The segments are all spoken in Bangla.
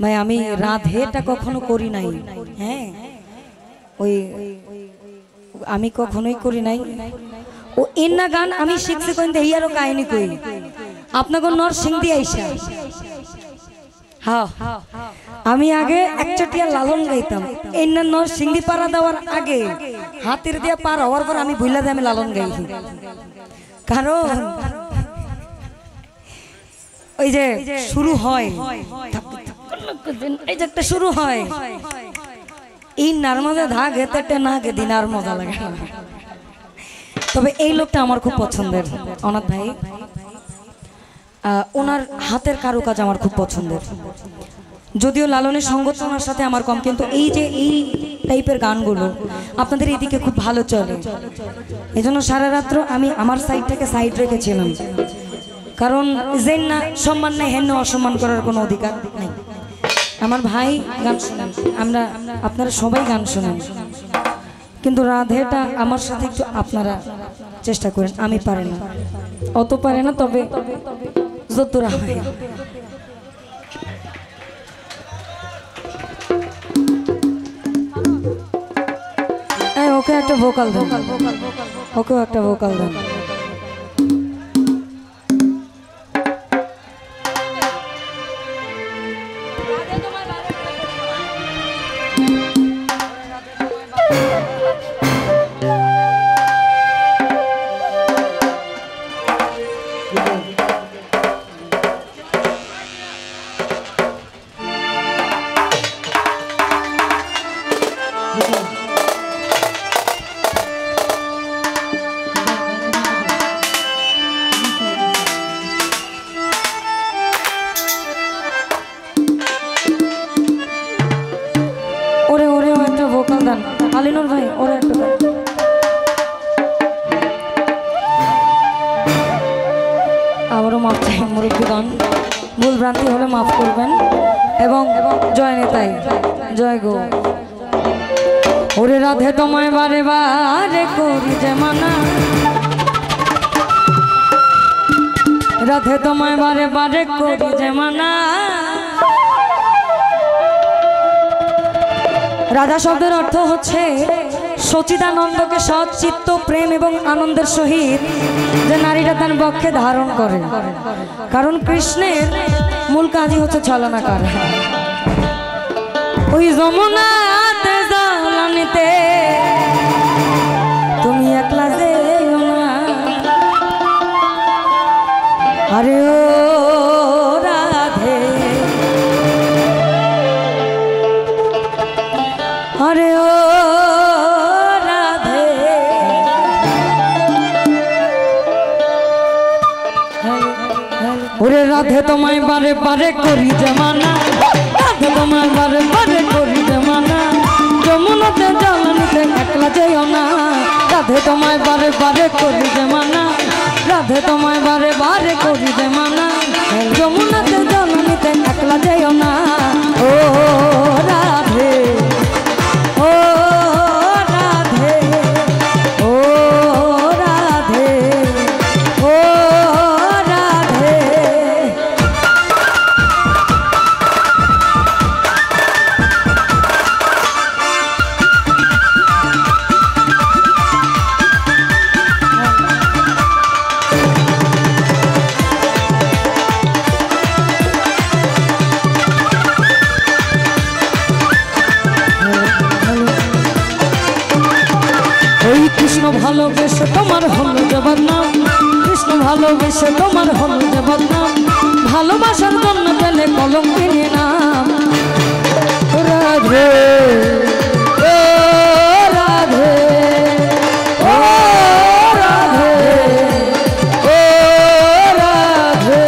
ভাই আমি রাধেটা কখনো করি নাই। হ্যাঁ ওই আমি কখনোই করি নাই। ও এন্না গান আমি শিখছি কোন দেইয়ারও কাহিনী কই আপনাকে নরসিংদী আইসা। হ্যাঁ আমি আগে একচটিয়া লালন গাইতাম। এন্না নরসিংদী পাড়া দেওয়ার আগে হাতের দিয়া পার হওয়ার পর আমি ভুলা দিয়ে আমি লালন গাই। কারণ ওই যে শুরু হয় এই যে একটা শুরু হয় এই নারমাজে ধা গেতে না গে দিনার মজা লাগে। তবে এই লোকটা আমার খুব পছন্দের অনাথ ভাই। ওনার হাতের কারুকাজ আমার খুব পছন্দের। যদিও লালনের সংগঠনের সাথে আমার কম, কিন্তু এই যে এই টাইপের গানগুলো আপনাদের এইদিকে খুব ভালো চলে। এজন্য সারা রাত্র আমি আমার সাইডটাকে সাইড রেখেছিলাম, কারণ যে না সম্মান নেই হেন অসম্মান করার কোনো অধিকার নেই। আমার ভাই গান শোনেন, আমরা আপনারা সবাই গান শোনেন, কিন্তু রাধেটা আমার সাথে একটু আপনারা চেষ্টা করেন। আমি পারি না, অত পারে না, তবে যতটা হয়। ওকে একটা ভোকাল দেন, ওকেও একটা ভোকাল দেন। আলিনুর ভাই ওরা একটা আবারও মাফ চাই মুরব্বীগণ, ভুল ভ্রান্তি হলে মাফ করবেন। এবং জয় নেতাই, জয় গো। ওরে রাধে তোমায় বারে বারে করি যে মানা, রাধে তোমায় বারে বারে করি যে মানা। রাধা শব্দের অর্থ হচ্ছে সচিদানন্দকে সৎ চিত্ত প্রেম এবং আনন্দের সহিত যে নারীরা তার বক্ষে ধারণ করে। কারণ কৃষ্ণের মূল কাজই হচ্ছে ছলনা করা। ওই যমুনাতে জলানিতে তুমি একলা যেও না, আরে ও রাধে, আরে ও রাধে, ওরে রাধে তোমায় বারে বারে করি জমানা, রাধে তোমায় বারে বারে করি জমানা। যমুনাতে জলানিতে একলা যেও না, রাধে তোমায় বারে বারে করি জমানা, রাধে তোমায় বারে বারে করি জমানা। যমুনাতে জলানিতে একলা যেও না, ও রাধে, ও রাধে, ও রাধে, ও রাধে। কৃষ্ণ ভালোবেসে তোমার হলো যে বদনাম, কৃষ্ণ ভালোবেসে তোমার হলো যে বদনাম। ভালোবাসার জন্য পেলে কলঙ্কিনী নাম। রাধে ও রাধে, ও রাধে, ও রাধে।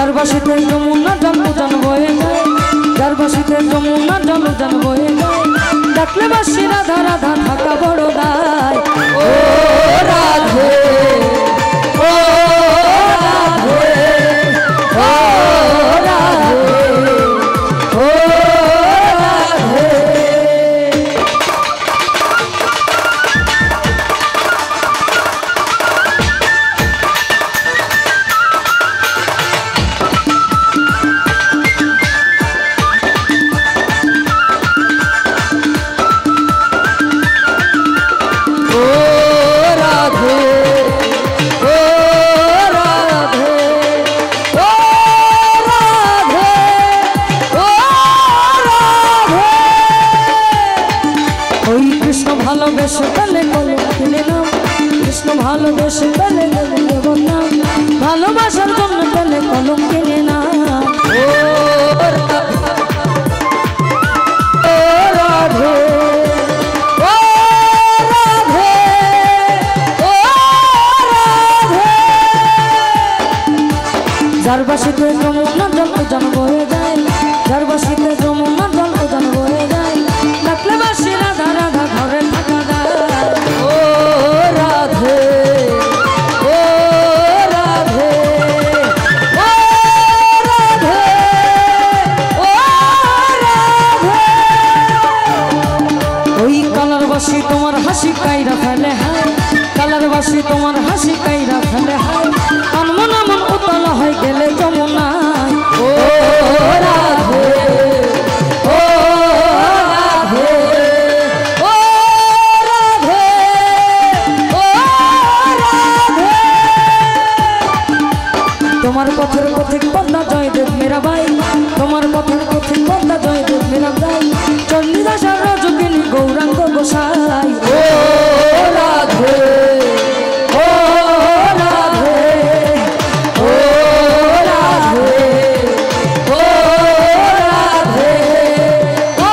যার বাসিতে যমুনা জল উজান বয়ে যায়, যার বাসিতে যমুনা জল উজান বয়ে যায়, ডাকলে বাসি রাধা রাধা ঢাকা বড় দায়। ও রাধে ও রাধে ও রাধে ও রাধে। ভালোবেসে পেলে কলম কিনে নাও, কৃষ্ণ ভালোবেসে পেলে বদনাম, ভালোবাসার জন্য পেলে কলম কিনে নাও। ও রাধে ও রাধে ও রাধে। যার বাসিতে যমুনা জল উজান বয়ে যায়, যার বাসিতে যমুনা জল উজান বয়ে যায়, ডাকলে বাসি রাধা রাধা ঘরে থাকা যায়। ও রাধে ও রাধে ও রাধে ও রাধে। ওই কালার বাসি তোমার হাসি কাইরা ফেলে হায়, কালার বাসি তোমার হাসি কাইরা ফেলে হায়, আনমন আমন উতলা হয়ে গেলে যমুনায়। ও রাধে ও রাধে ও রাধে ও রাধে। তোমার পথের পথিক পদ্মা জয়দেব মীরাবাই, তোমার পথের পথিক পদ্মা জয়দেব মীরাবাই, চণ্ডীদাসের রজকিনী গৌরাঙ্গ গোসাই। ও রাধে ও রাধে ও রাধে ও রাধে ও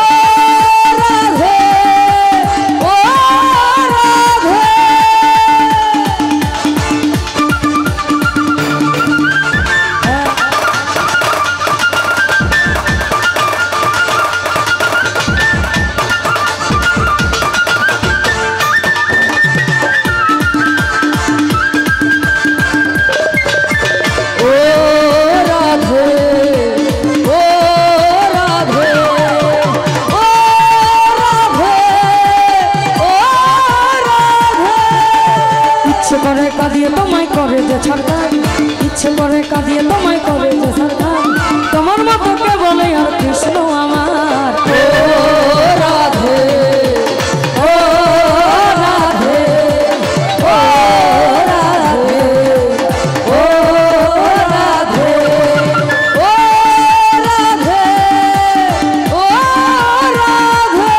রাধে ও রাধে। ইচ্ছে করে কাঁদিয়ে তোমায় করে যে সরকার, ইচ্ছে করে কাঁদিয়ে তোমায় করে যে সরকার, তোমার মতো কে বলে আর কৃষ্ণ আমার। ও রাধে ও রাধে ও রাধে ও রাধে ও রাধে ও রাধে।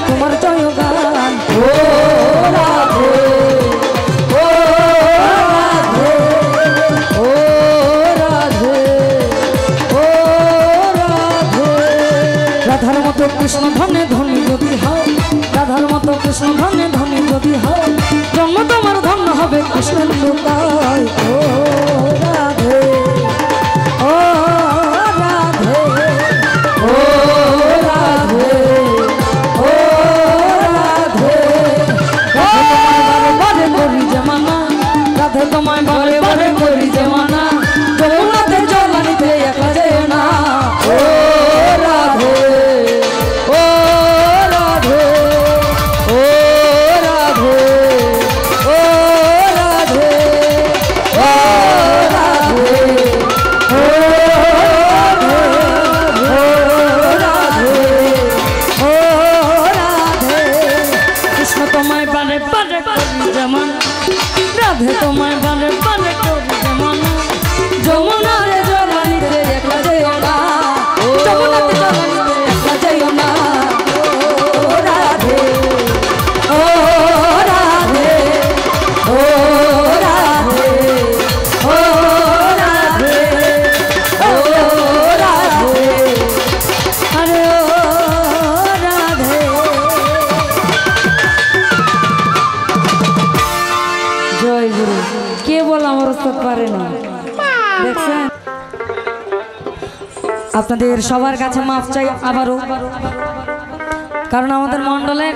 তোমার জয় গান। ও রাধে ও রাধে ও রাধে ও রাধে। রাধার মতো কৃষ্ণ ধনে ধনী যদি হয়, রাধার মতো কৃষ্ণ ধনে ধনী যদি হয়, জন্ম তোমার ধন্য হবে কৃষ্ণের লোকায়। ও রাধে ও রাধে ও রাধে ও রাধে। রাধে তোমায় বারে বারে করি যে মানা, যমুনাতে জলানিতে একা যায় না। ও রাধে ও রাধে ও রাধে ও রাধে ও রাধে ও রাধে ও রাধে। তোমায় বারে বারে করি যেমন রাধে তোমায় বারে বারে করি যেমন যমুনা রে জলানিতে একলা যাইও না যমুনাতে জলানিতে একলা যাইও না ও রাধে ও রাধে ও রাধে ও রাধে ও রাধে আরে ও রাধে জয় গুরু কে বল আমার উস্তাদ পারে না দেখছেন আপনাদের সবার কাছে মাফ চাই আবারও কারণ আমাদের মণ্ডলে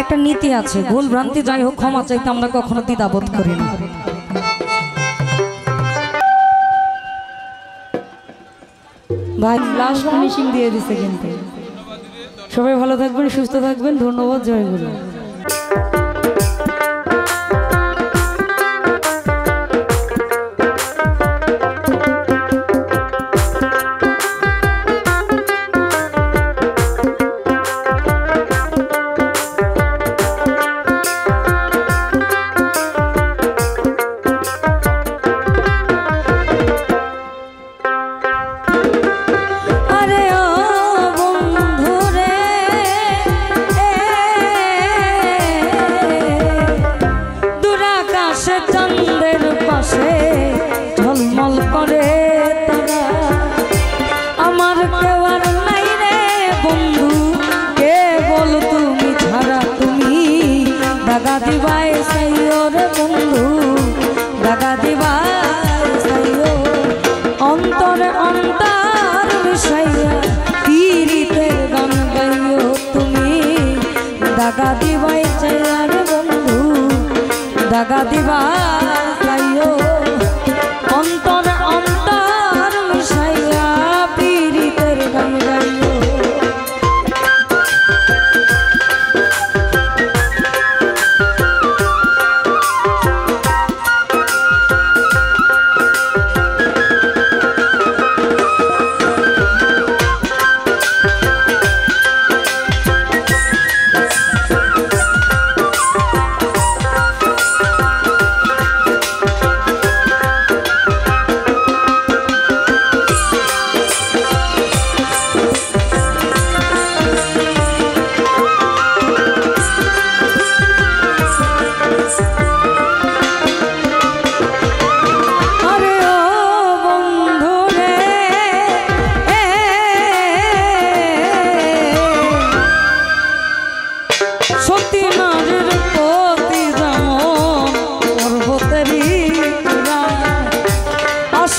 একটা নীতি আছে ভুল ভ্রান্তি যাই হোক ক্ষমা চাইতে আমরা কখনো দ্বিধাবোধ করি না ভাই লাস্ট ফিনিশিং দিয়ে দিছে কিন্তু সবাই ভালো থাকবেন সুস্থ থাকবেন ধন্যবাদ জয় গুরু ঝলমল করে তারা আমার কেওয়ার নাই রে বন্ধু কে বল তুমি ছাড়া তুমি দাগা দিবাই সাইও রে বন্ধু দাগা দিবাই সাইও অন্তরে অন্তর মিশাইয়া পীরিতের গান গাইও তুমি দাগা দিবাই চাইয়া রে বন্ধু দাগা দিবাই সাইও অন্তর অন্তর মিশাইয়া পীরিতের গান গাইও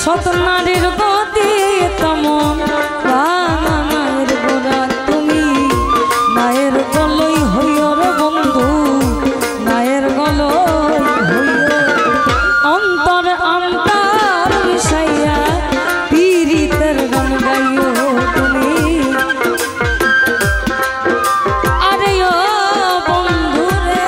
সত নারীর গতি তেমন মায়ের গোড়া তুমি মায়ের গলই হইও রে বন্ধু মায়ের গলই হইও অন্তর অন্তর মিশাইয়া পীরিতের গান গাইও তুমি আরে ও বন্ধু রে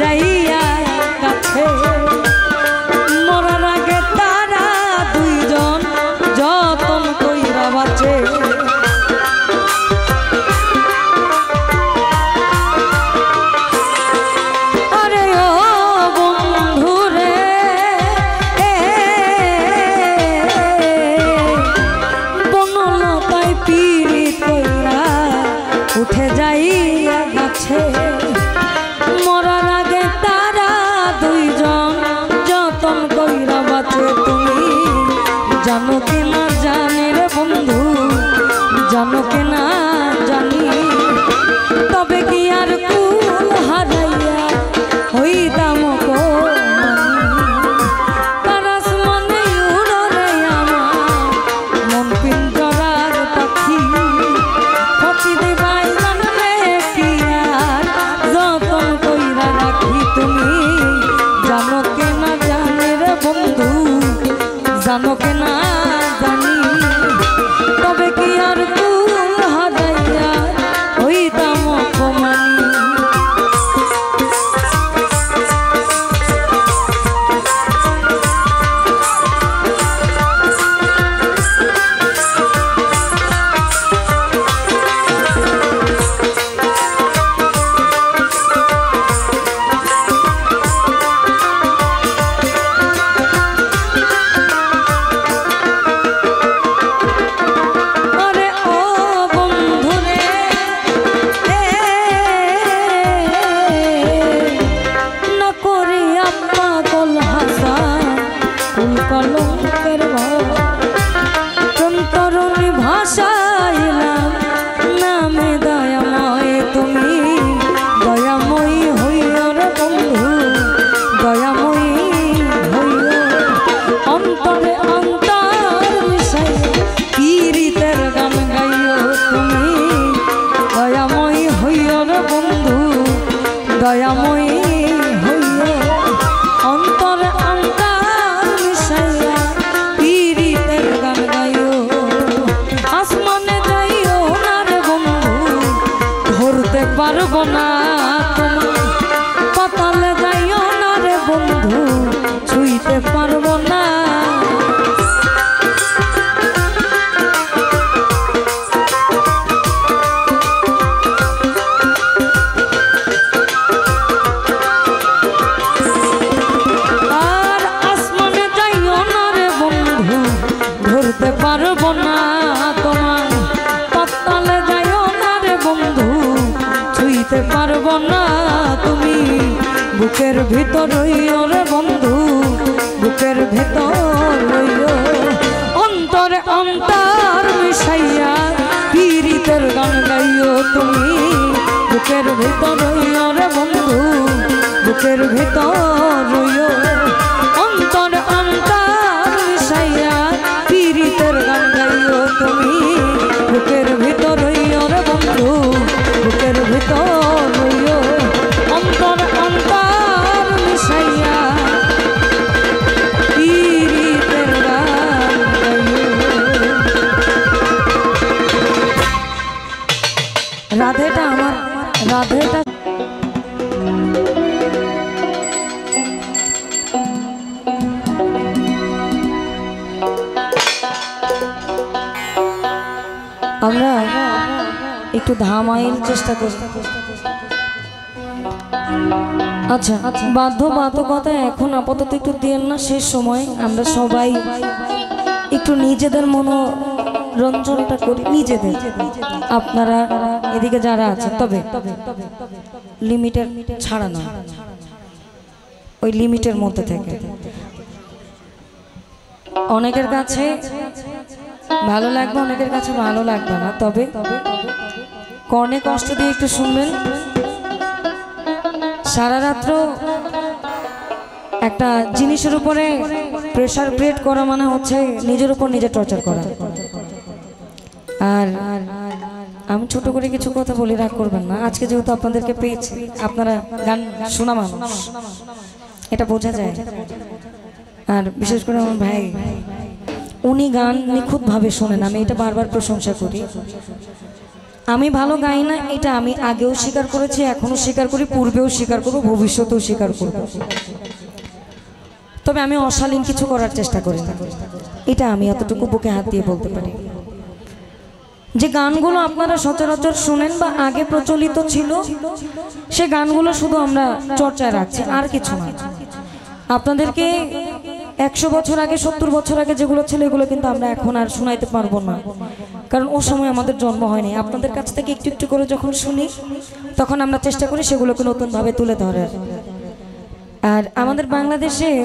যাইয়া কাছে মরার আগে তারা দুইজন যতন কইরা বাঁচে আরে ও বন্ধু রে বনলতায় পীড়িত কইরা উঠে যাইয়া গাছে মরার আগে তারা দুইজন যতন কইরা বাঁচে তুমি জানো কি না জানি রে বন্ধু জানো কি না জানি তবে কি আর কুল হারাইয়া হইতাম কারাস মনে উড়ো রে আমার মন পিঞ্জরার পাখি ফকি দিবাই জানলে কি আর যতন কইরা রাখি তুমি জানো কে না জানি রে বন্ধু জানো কে না জানি পারবো না তোমার পাতালে যাইও না রে বন্ধু ছুঁইতে পারবো না আর আসমানে যাইও না রে বন্ধু ধরতে পারবো না তোমার পাতালে যাইও না রে বন্ধু ছুঁইতে পারবো না তুমি বুকের ভিতর রইও রে বন্ধু বুকের ভিতর রইও অন্তরে অন্তর মিশাইয়া পীড়িতের গান গাইও তুমি বুকের ভিতর রইও রে বন্ধু বুকের ভিতর রইও অন্তরে অন্তর মিশাইয়া পীড়িতের গান গাইও তুমি বুকের ভিতর রইও রে বন্ধু বুকের ভিতর রইও অন্তর অন্তর মিশাইয়া পীড়িতের গান গাইও রাধেটা আমার রাধেটা আমরা একটু ধামাইল চেষ্টা করি আচ্ছা বাধ্যবাধকতা এখন আপাতত একটু দিয়েন না শেষ সময় আমরা সবাই একটু নিজেদের মনোরঞ্জনটা করি নিজেদের আপনারা এদিকে যারা আছেন তবে লিমিটের ছাড়া না ওই লিমিটের মধ্যে থেকে অনেকের কাছে ভালো লাগবে অনেকের কাছে ভালো লাগবে না তবে কর্ণে কষ্ট দিয়ে একটু শুনবেন সারা রাত্র একটা জিনিসের উপরে প্রেসার ক্রিয়েট করা মানে হচ্ছে নিজের উপর নিজে টর্চার করা আর আমি ছোট করে কিছু কথা বলে রাগ করবেন না আজকে যেহেতু আপনাদেরকে পেয়েছি আপনারা গান শোনা মানুষ এটা বোঝা যায় আর বিশেষ করে আমার ভাই উনি গান নিখুঁতভাবে শোনেন আমি এটা বারবার প্রশংসা করি আমি ভালো গাই না এটা আমি আগেও স্বীকার করেছি এখনো স্বীকার করি পূর্বেও স্বীকার করব ভবিষ্যতেও স্বীকার করব তবে আমি অশালীন কিছু করার চেষ্টা করি না এটা আমি এতটুকু বুকে হাত দিয়ে বলতে পারি যে গানগুলো আপনারা সচরাচর শুনেন বা আগে প্রচলিত ছিল সে গানগুলো শুধু আমরা চর্চায় রাখছি আর কিছু না আপনাদেরকে 100 বছর আগে 70 বছর আগে যেগুলো ছিল এগুলো কিন্তু আমরা এখন আর শোনাইতে পারবো না কারণ ও সময় আমাদের জন্ম হয়নি আপনাদের কাছ থেকে একটু একটু করে যখন শুনি তখন আমরা চেষ্টা করি সেগুলোকে নতুনভাবে তুলে ধরার আর আমাদের বাংলাদেশের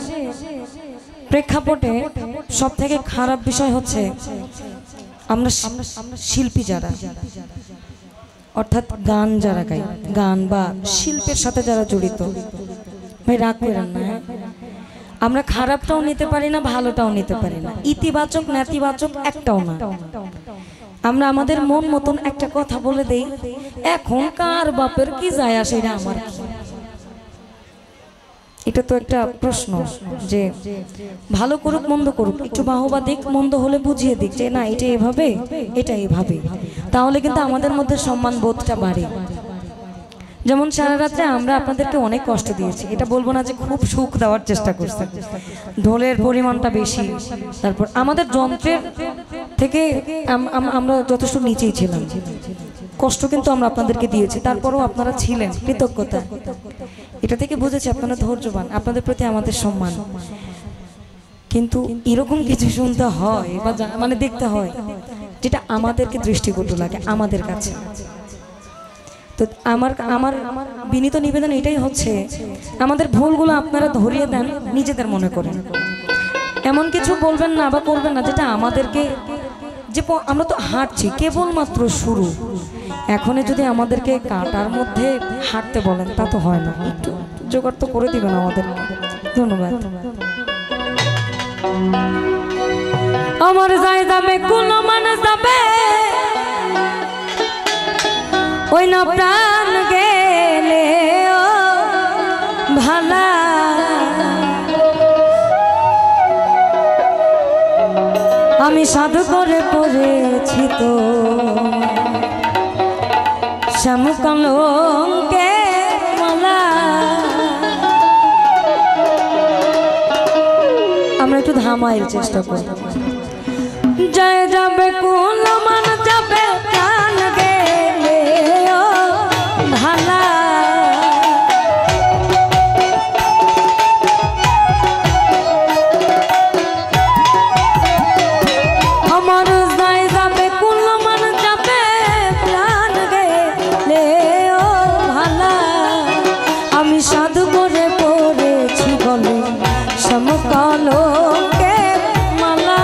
প্রেক্ষাপটে সবথেকে খারাপ বিষয় হচ্ছে আমরা শিল্পী যারা অর্থাৎ গান যারা গাই গান বা শিল্পের সাথে যারা জড়িত ভাই রাগ করেন না আমরা খারাপটাও নিতে পারি না ভালোটাও নিতে পারি না ইতিবাচক নেতিবাচক একটাও না আমরা আমাদের মন মতন একটা কথা বলে দেই এখন কার বাপের কি যায় আসে এটা আমার এটা তো একটা প্রশ্ন যে ভালো করুক মন্দ করুক একটু বাহবা দিক মন্দ হলে বুঝিয়ে দিক যে না এটা এভাবে এটা এভাবে তাহলে কিন্তু আমাদের মধ্যে সম্মান বোধটা বাড়ে যেমন সারা রাত্রে আমরা আপনাদেরকে অনেক কষ্ট দিয়েছি এটা বলবো না যে খুব সুখ দেওয়ার চেষ্টা করছে ঢোলের পরিমাণটা বেশি তারপর আমাদের যন্ত্রের থেকে আমরা যথেষ্ট নিচেই ছিলাম কষ্ট কিন্তু আমরা আপনাদেরকে দিয়েছি তারপরেও আপনারা ছিলেন কৃতজ্ঞতা এটা থেকে বুঝেছি আপনারা ধৈর্যবান আপনাদের প্রতি আমাদের সম্মান কিন্তু এরকম কিছু শুনতে হয় বা মানে দেখতে হয় যেটা আমাদেরকে দৃষ্টিকটু লাগে আমাদের কাছে তো আমার বিনীত নিবেদন এটাই হচ্ছে আমাদের ভুলগুলো আপনারা ধরিয়ে দেন নিজেদের মনে করেন এমন কিছু বলবেন না বা করবেন না যেটা আমাদেরকে যে আমরা তো হাঁটছি কেবলমাত্র শুরু এখনই যদি আমাদেরকে কাঁটার মধ্যে হাঁটতে বলেন তা তো হয় না একটু জোগাড় তো করে দিবেন আমাদের ধন্যবাদ আমার যাই যাবে কোন মানুষ যাবে ওই না প্রাণ গেলে ভালা আমি সাধু করে পড়েছি তো শ্যামকলঙ্কে মালা। আমরা একটু ধামাইয়ের চেষ্টা করব। জয় যাবে কুল মান যাবে প্রাণ গেলে ও ভালা। আমার জয় যাবে কুল মান যাবে প্রাণ গেলে ও ভালা। আমি সাধু করে পড়েছি গলে শ্যামকলঙ্কে মালা।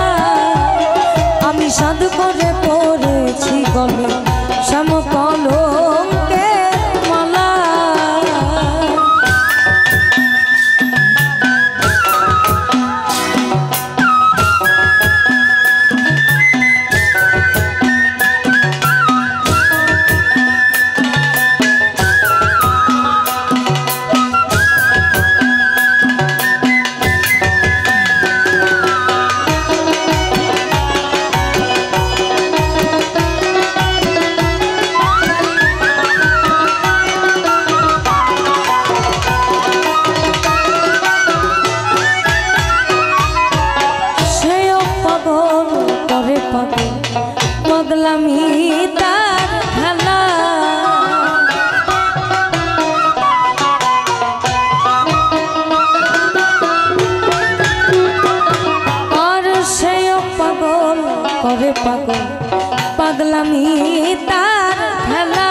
আমি সাধু করে পড়েছি গলে শ্যামকলঙ্কে মালা। পাগলামি তার খেলা। আর সেও পাগল করে পাগল পাগলামি তার খেলা।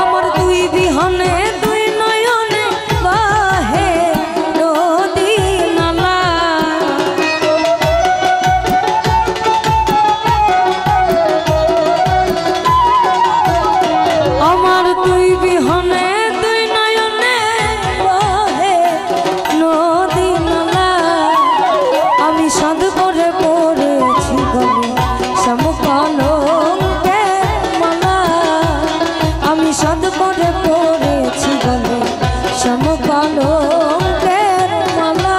আমার দুই বিহনে দুই নয়নে বাহে নদী নালা। আমার দুই বিহনে দুই নয়নে বহে নদী নালা। আমি সাধু করে পড়েছি গলে শ্যামকলঙ্কে মালা। আমি সাধু করে পড়েছি গলে শ্যামকলঙ্কে মালা।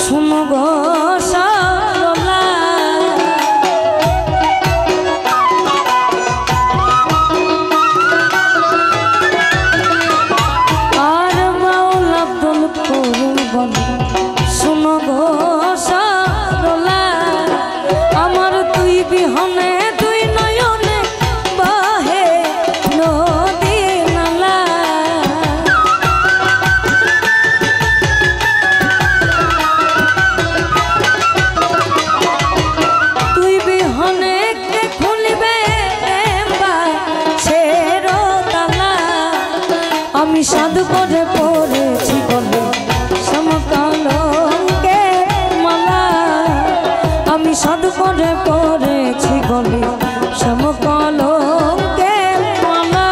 শুনো গো সরলা। আর বাউল আব্দুল করিম বলে শুনো গো সরলা। আমার দুই বিহনে দুই নয়নে বহে নদী নালা। আমি সাধু করে পড়েছি গলে শ্যামকলঙ্কে মালা। আমি সাধু করে পড়েছি গলে শ্যামকলঙ্কে মালা।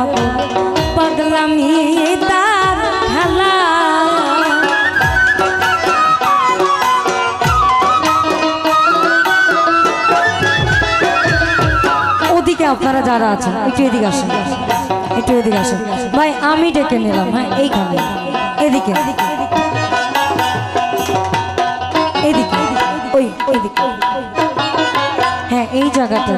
পাগল পাগলামি তার খেলা। ওদিকে আপনারা যারা আছেন একটু এদিকে আসেন, একটু এদিকে আসেন ভাই, আমি ডেকে নিলাম। হ্যাঁ এইখানে এদিকে এদিকে ওই ওইদিকে, হ্যাঁ এই জায়গাটা।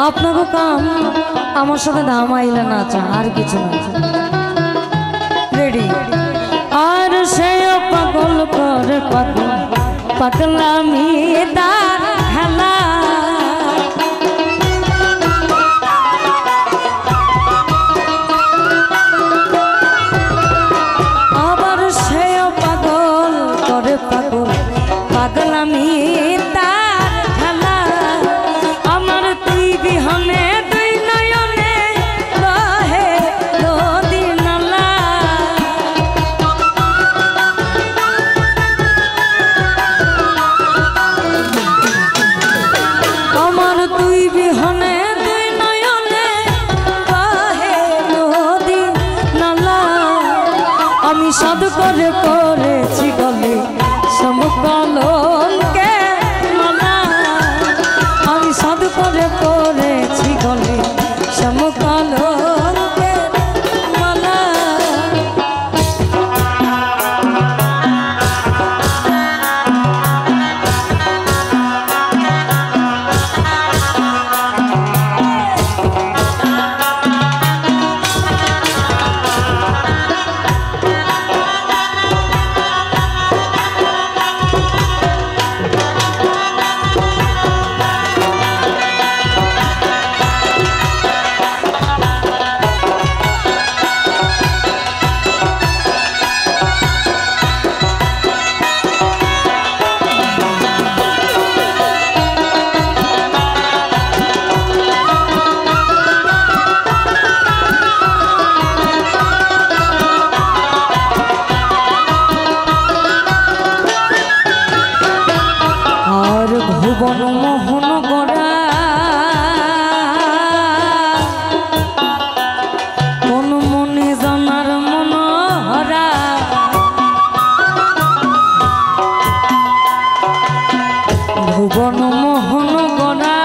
আপনারও কাম আমার সাথে ধামাইলে নাচা, আর কিছু না। রেডি? আর সে পাগল করে পাগল পাগলামি তার খেলা। আবার সে পাগল করে পাগল পাগলামি তার খেলা। আমার তুই বিহনে তুই নয়নে রহে নদী নালা। আমার তুই বিহনে তুই নয়নে রহে নদী নালা। আমি সাধ করে করেছি গলে সমকলঙ্কে মালা। আমি সাধ করে করেছি গলে সমকলঙ্কে মালা। ভুবন মোহন গড়া কোন মনে জানার মনোহরা। ভুবন মোহন গড়া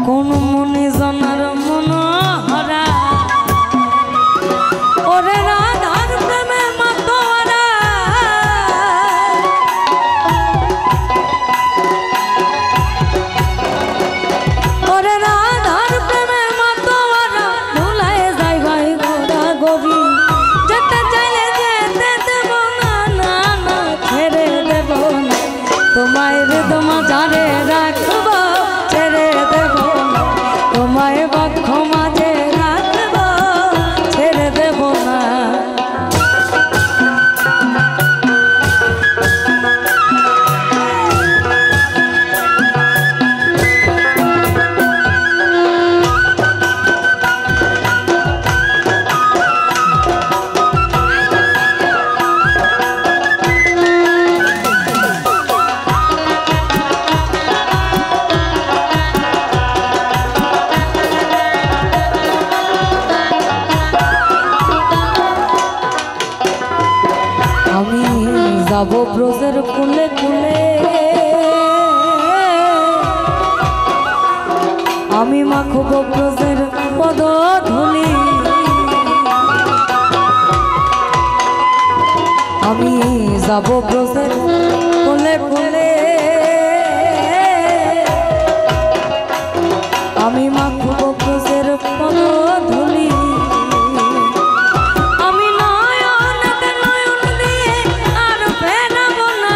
কোন মনে জানার মনোহরা। ওরে রাধার প্রেমে মাতোয়ারা, ওরে রাধার প্রেমে মাতোয়ারা। ভুলায় যাই ভাই গোড়া গরি, যেতে চাইলে যেতে দেব না, না না ছেড়ে দেব না। তোমায় রে তোমা যারে রাখব ছেড়ে দেব না। তোমায় বক্ষ মাঝে রাখব ছেড়ে দেব না। আমি যাব ব্রজের কুলে কুলে, আমি মাখব ব্রজের পদধূলি। আমি যাব ব্রজের কুলে কুলে, আমি মাখব ব্রজের পদধূলি। আমি নয়নতে নয়ন দিয়ে আর ফেরাব না।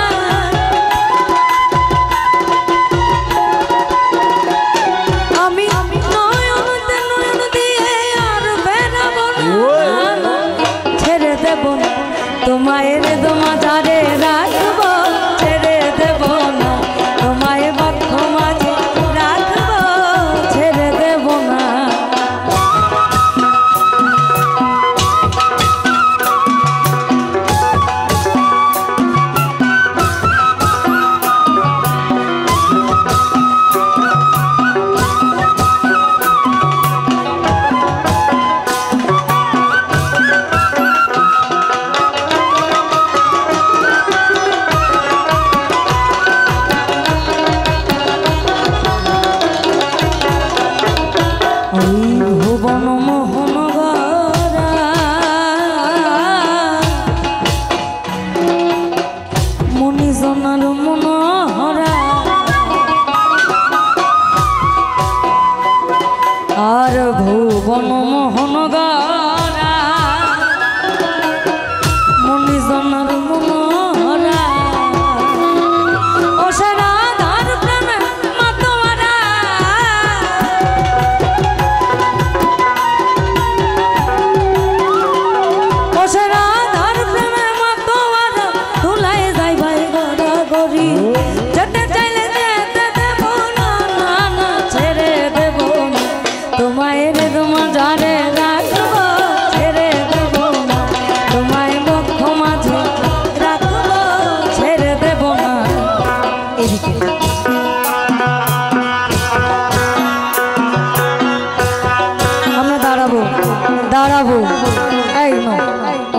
আমি নয়নতে নয়ন দিয়ে আর ফেরাব না। ছেড়ে দেব না তোমায় রে তোমা যারে রাখব ছেড়ে দেব না। তোমায় বক্ষ মাঝে রাখব ছেড়ে দেব না।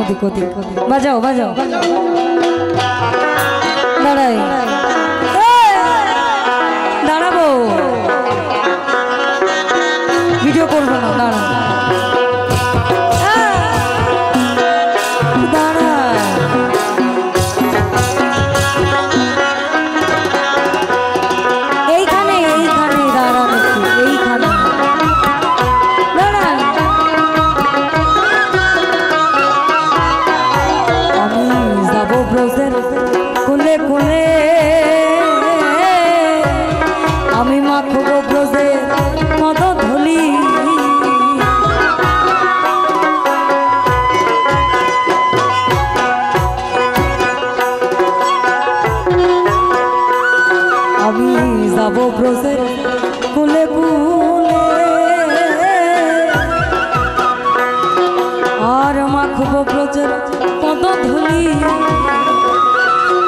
ওদিক ওদিক বাজাও বাজাও দাঁড়াই দাঁড়াবো ভিডিও করবো না দাঁড়া আমি মাখব ব্রজে মদ ধলি আমি যাব ব্রজের কুলে কুলে আর মাখব ব্রজের মদ ধলি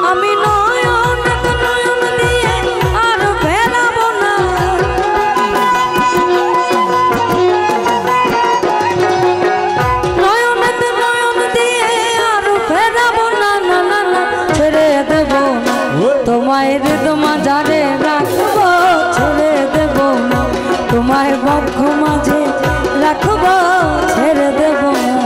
আমি নয়ন নয়ন দিয়ে আর ফেরাবো না নয়ন নয়ন দিয়ে আর ফেরাবো না না না না ছেড়ে দেব না তোমায় তোমা যারে রাখবো ছেড়ে দেব না তোমায় বক্ষ মাঝে রাখবো ছেড়ে দেব না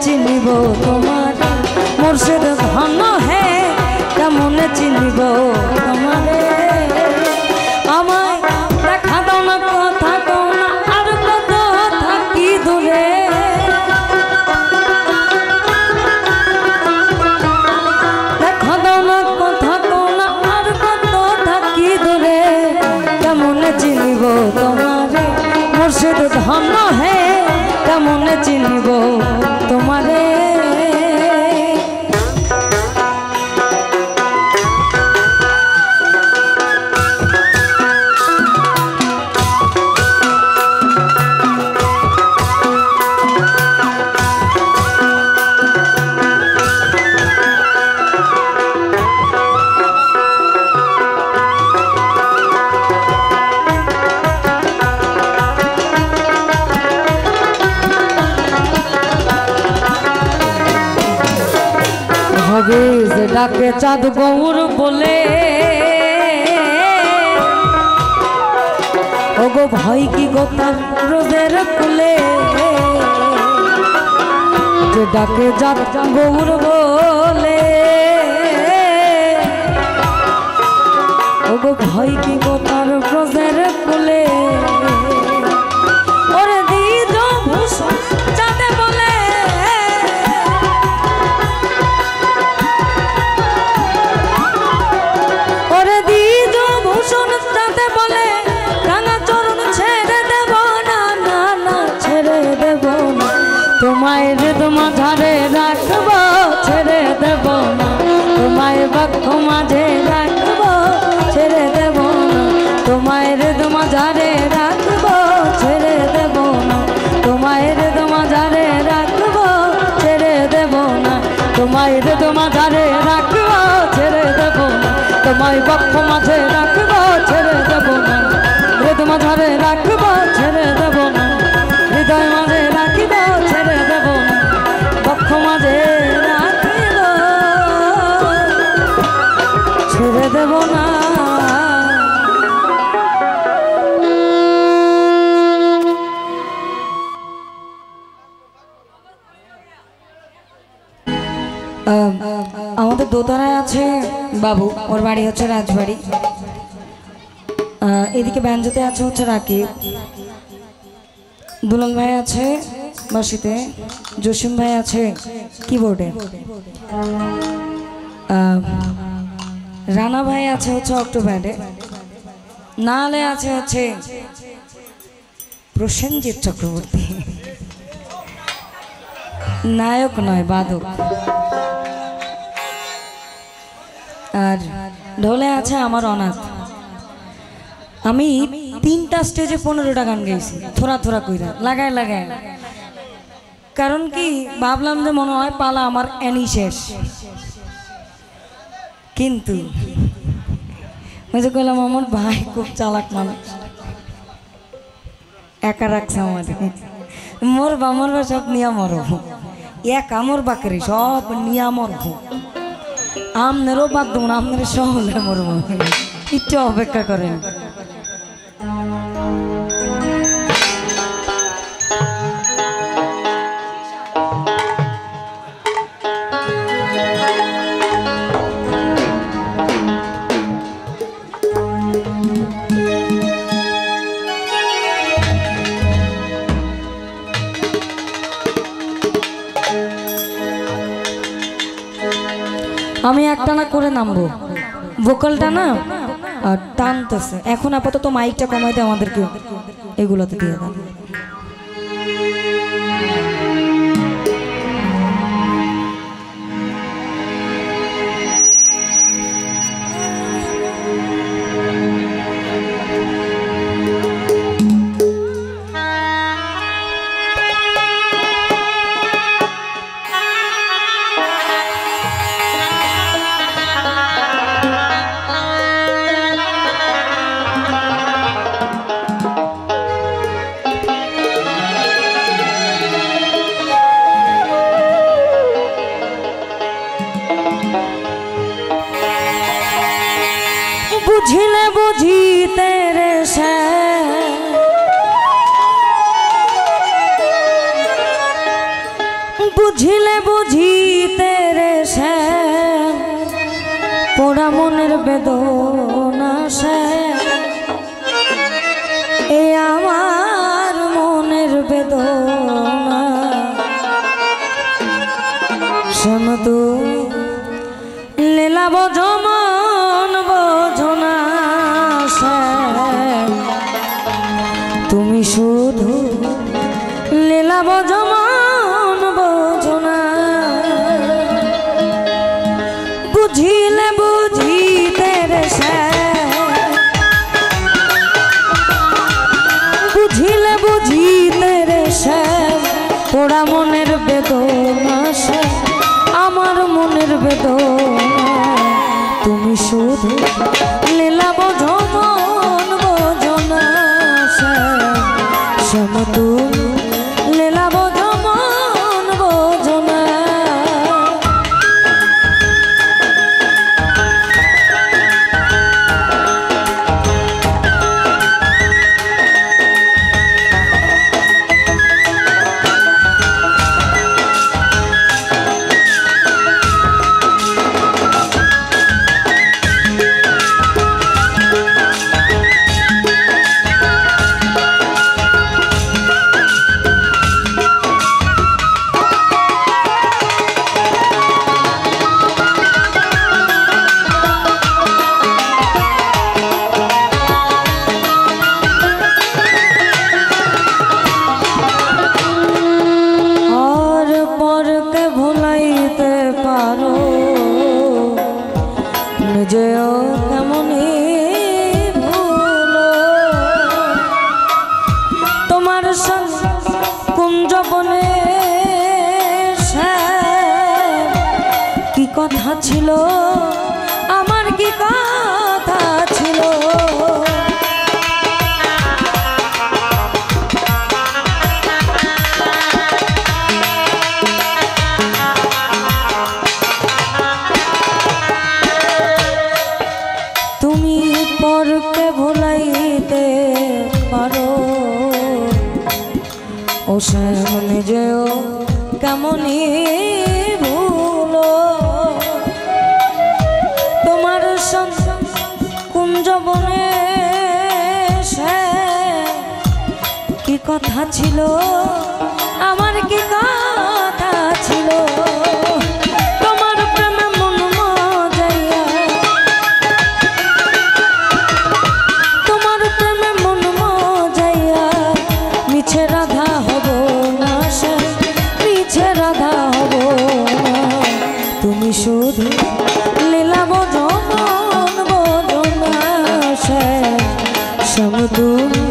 চিনিব তোমার মুর্শিদ ধন হে কেমন চিনিব তোমারে আমায় দেখা দাও না কথা কও না আর কত থাকি দূরে দেখা দাও না কথা কও না আর কত থাকি দূরে কেমন চিনিব তোমারে মুর্শিদ ধন হে কেমন চিনিব তোমারে হবে যে ডাকে চাঁদ গৌর বলে ওগো ভাই কি গোতার রোজের কুলে যে ডাকে চাঁদ গৌর বলে ওগো ভাই কি গোতার রোজের কুলে ওরে দিজ ভূষণ চাঁদে বলে তোমায় তোমা ধারে রাখবো ছেড়ে দেব না তোমায় বক্ষ মাঝে রাখবো ছেড়ে দেব না তোমায় তোমা ধারে রাখবো ছেড়ে দেব না তোমায় তোমা ধারে রাখবো ছেড়ে দেব না তোমায় তোমা ধারে রাখবো ছেড়ে দেব না তোমায় বক্ষ মাঝে রাখবো ছেড়ে দেব না তোমা ধারে রাখবো ছেড়ে দেব না হৃদয় মাঝে রাখিব ছেড়ে দেব না বক্ষ মাঝে রাখিব ছেড়ে দেব না আমাদের দোতলায় আছে বাবু, ওর বাড়ি হচ্ছে রাজবাড়ি। এদিকে ব্যঞ্জতে আছে হচ্ছে রাকিব, দুলাল ভাই আছে বাঁশিতে, জসিম ভাই আছে কিবোর্ডে, রানা ভাই আছে হচ্ছে অক্টোপ্যাডে, নালে আছে হচ্ছে প্রসেনজিৎ চক্রবর্তী, নায়ক নয় বাদক, আর ঢোলে আছে আমার অনাথ। আমি 3টা স্টেজে 15টা গান গাইছি থোড়া থোড়া কইরা লাগায় লাগায়, কারণ কি ভাবলাম যে মনে হয় পালা আমার এনি শেষ, কিন্তু ওই যে কইলাম আমার ভাই খুব চালাক মানুষ, একা রাখছে আমাদের, মরবা মরবা সব নিয়া মরব, একা মরবা করি সব নিয়া মরব, আমনেরও বাদ দেবো না, আপনার সহলে মরব, একটু অপেক্ষা করেন। আমি একটা না করে নামবো, ভোকালটা না টানতেছে, এখন আপাতত মাইকটা কমাইতে আমাদেরকে এগুলোতে দিয়ে দাও। बुझले बुझी तेरे से बुझले बुझी तेरे से पोड़ा मनेर बेदना से ए आमार मनेर बेदना श्याम तू लीला बजमा তুমি শুধু লীলা বজমান বোঝনা বুঝিলে বুঝি তেরে সে বুঝিলে বুঝি তেরে সে পোড়া মনের বেদনা সে আমার মনের বেদনা তুমি শুধু লীলা বজমান বোঝনা শ্যাম তুমি লীলা বজমান বোঝনা। নিজেও কেমনই ভুলো তোমার সঙ্গে কুঞ্জবনে কি কথা ছিল আমার কি কথা ছিল পরকে ভুলাইতে পারো ও শ্যাম নিজেও কেমনই ভুলো কথা ছিল, আমার কি কথা ছিল, তোমার প্রেমে মন মজাইয়া, তোমার প্রেমে মন মজাইয়া, মিছে রাধা হব না সে, মিছে রাধা হব না। তুমি শুধু লীলা বোঝো মন বোঝো না সে, সব তুমি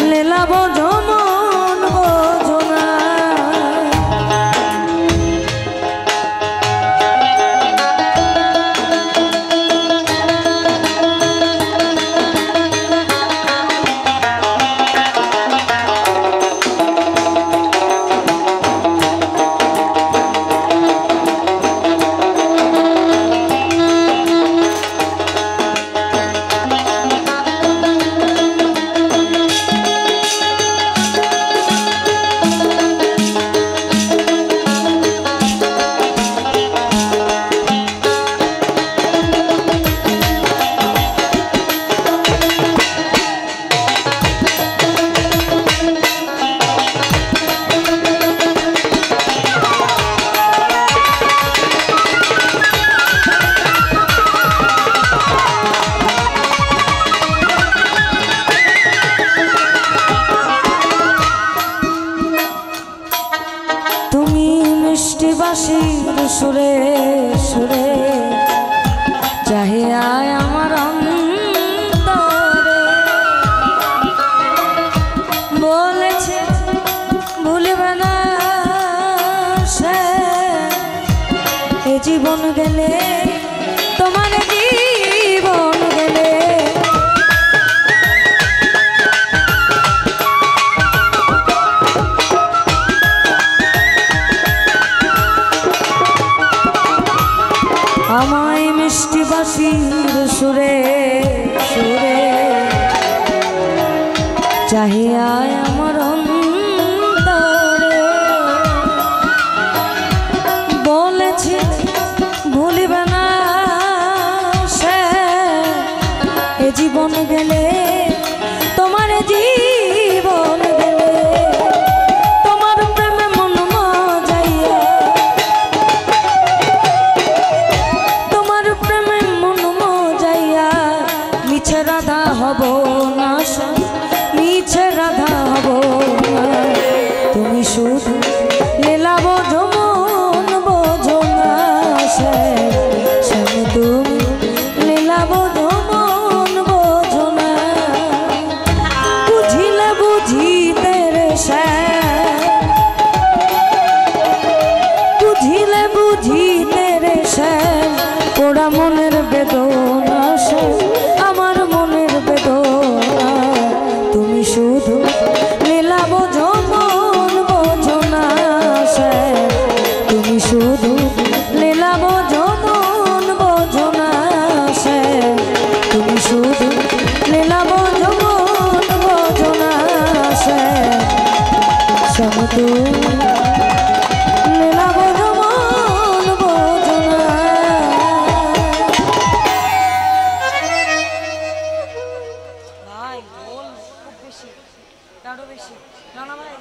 লীলা বোঝো মন বোঝো না। বাঁশির সুরে সুরে চাহিয়া আমার অন্তরে বলেছে ভুলবে না সে, এ জীবন গেলে তোমার জীবন গেলে আমায় মিষ্টি বাঁশির সুরে সুরে চাহিয়া আমার অন্তরে বলেছি ভুলিবে না সে, এ জীবন গেলে তোমার জীবন গেলে, তোমার প্রেমে মন মজাইয়া, তোমার প্রেমে মন মজাইয়া, মিছে রাধা হব না সে, মিছে রাধা হব না। তুমি শুধু লীলা বোঝো মন বোঝো না সে, তুমি লীলা বোঝো মন বোঝো না। বুঝিলে বুঝিতে রে সে, বুঝিলে বুঝিতে রে সে, ওরা মনের বেদনা সে, আমার মনের বেদনা। তুমি শুধু লীলা বোঝো মন বোঝো না সে, তুমি শুধু লীলা বোঝো মন বোঝো না সে, তুমি শুধু লীলা বোঝো মন বোঝো না সে, সব তুমি লীলা বোঝো মন বোঝো না। ভাই বল খুব বেশি, আরো বেশি না না ভাই।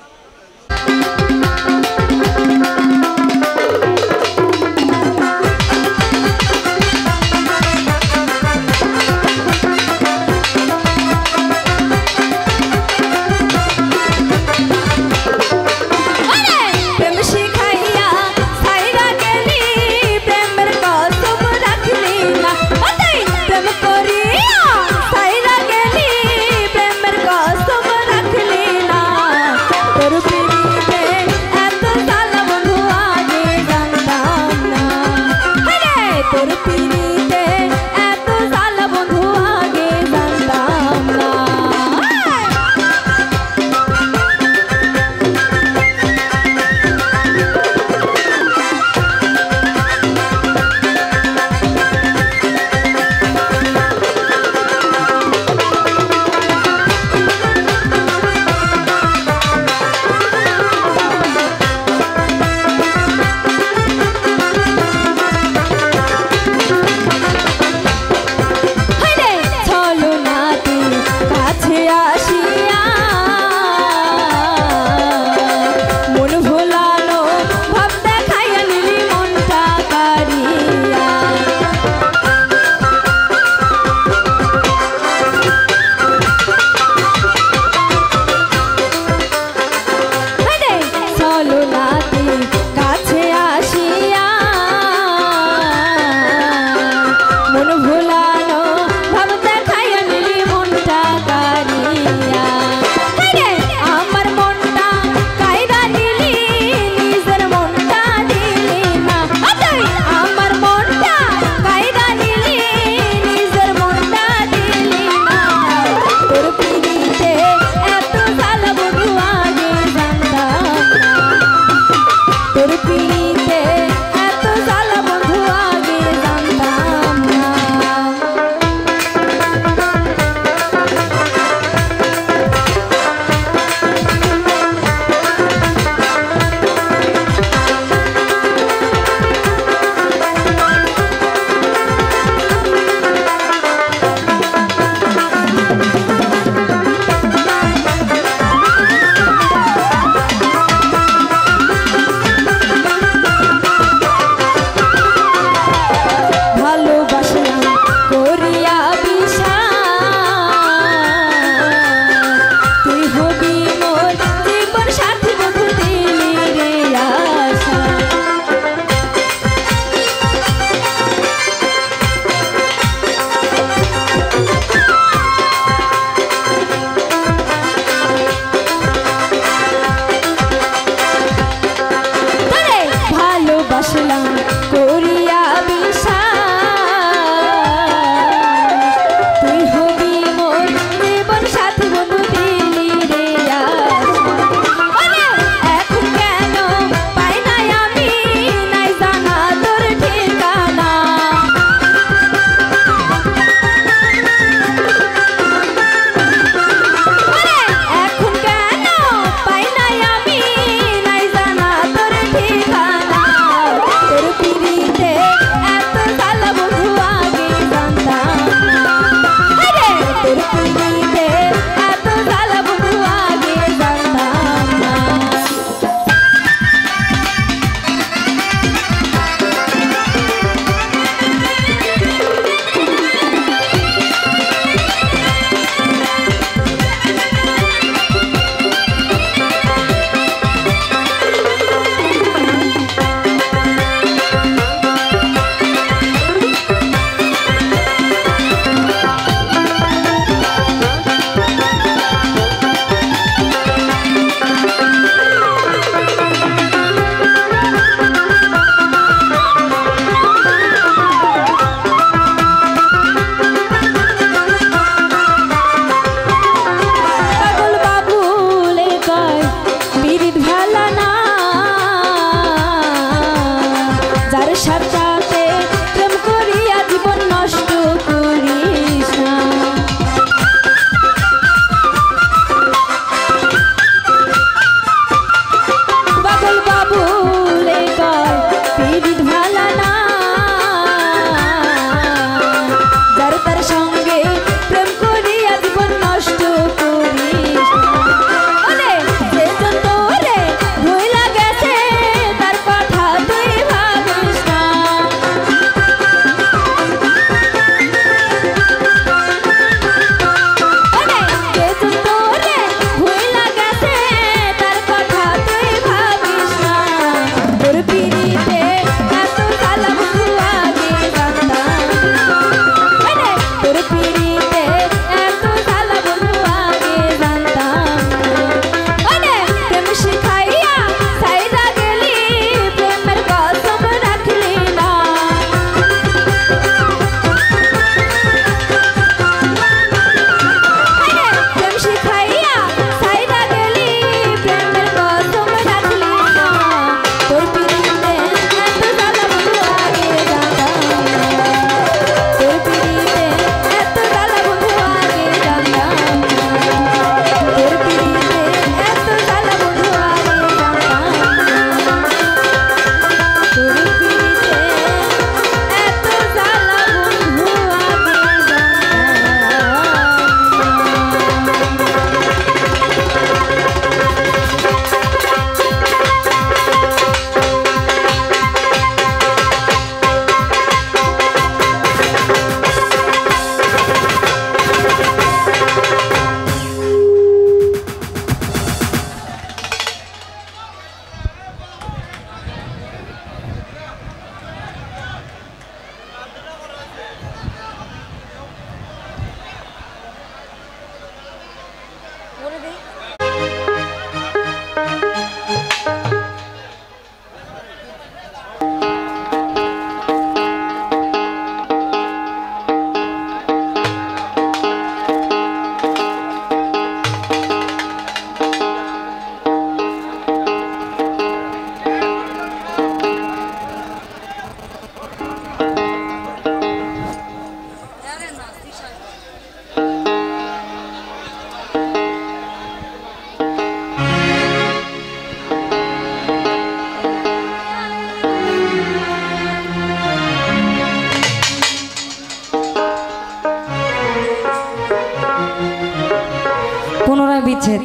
বিচ্ছেদ,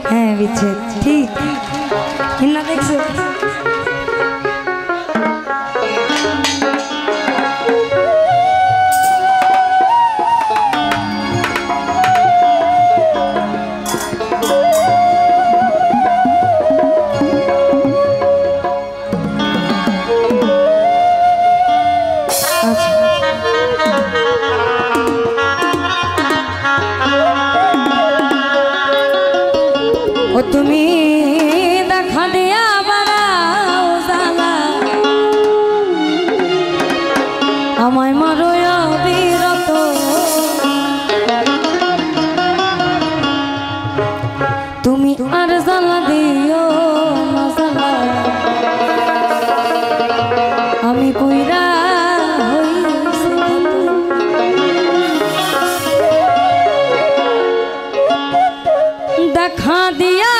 হ্যাঁ বিচ্ছেদ ঠিক না, দেখছো? তুমি দেখা দিয়া বাড়াও জ্বালা, আমায় মারো অবিরত, তুমি আর জ্বালা দিও না জ্বালা, আমি কইরা হইছি দেখা দিয়া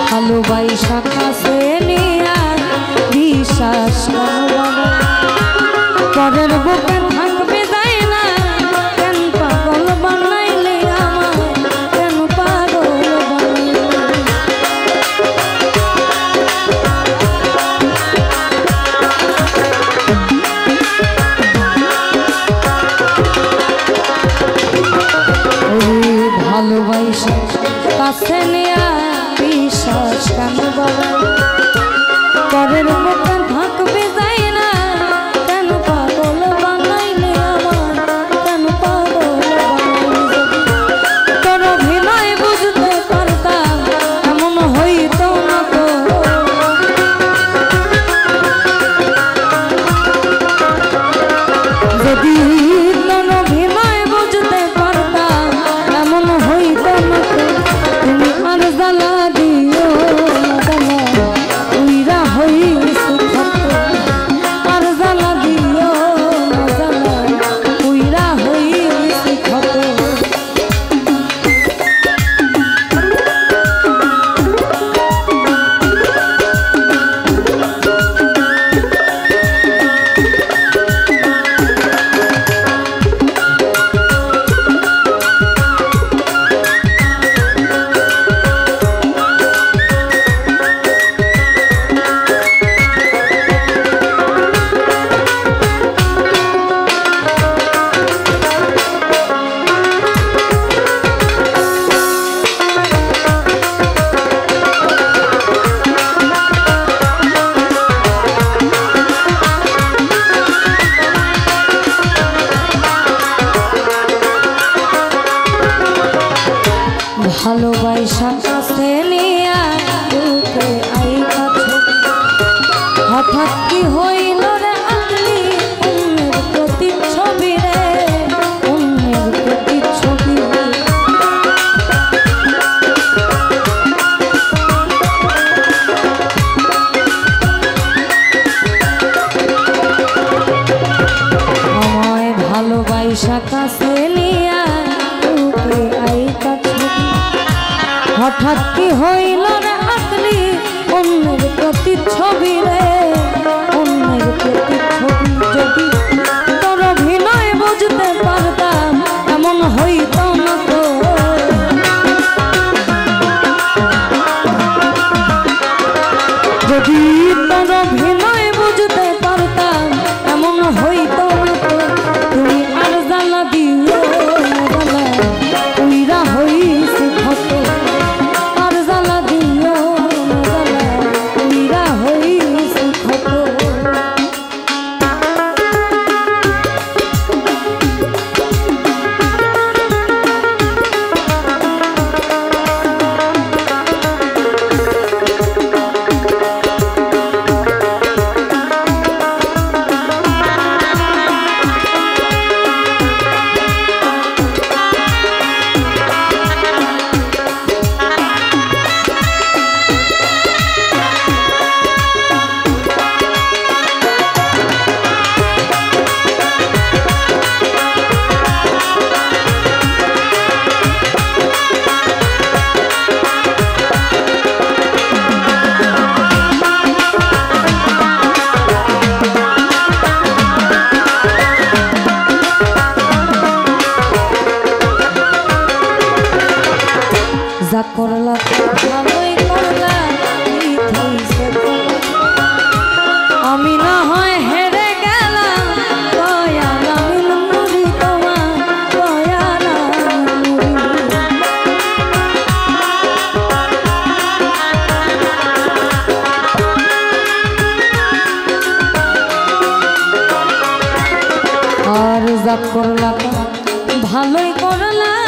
ভালোবাসা কাছে নিয়া বিশ্বাস পরের বুকে থাকবে যায় না, কেন পাগল বানাইলে আমার, কেন পাগল ভালোবাসা কাছে নিয়া বিশ্বাস কেন বলে পরের মুখে থাকবে যাই না, কেন পাগল বানাইলে আমার, কেন পাগল বানাইলে, তোর অভিনয় বুঝতে পারতাম এমন হইতো না তো, যদি তোর অভিনয় বুঝতে পারতাম এমন হইতো না তো, তুমি আর জ্বালা দিও জ্বালা, উইরা হইছে ক্ষত, আর জ্বালা দিও জ্বালা, উইরা হইছে ক্ষত। ভালোবাসা কাছে নিয়া বুকে আইকা হঠাৎ কি হইল রে আগলি, অন্যের প্রতিচ্ছবি রে, অন্যের প্রতিচ্ছবি, আমায় ভালোবাসা কাছে নিয়া বুকে আইকা হঠাৎ কি হইল রে আকলি, অন্যের প্রতিচ্ছবি রে, অন্যের প্রতিচ্ছবি, যদি তোর অভিনয় বুঝতে পারতাম এমন হইতো না তো, যা করলা ভালোই করলা আমি না হয় হেরে গেলাম দয়াল আমিন মুড়ি তোমার দয়াল আর যা করলা ভালোই করলা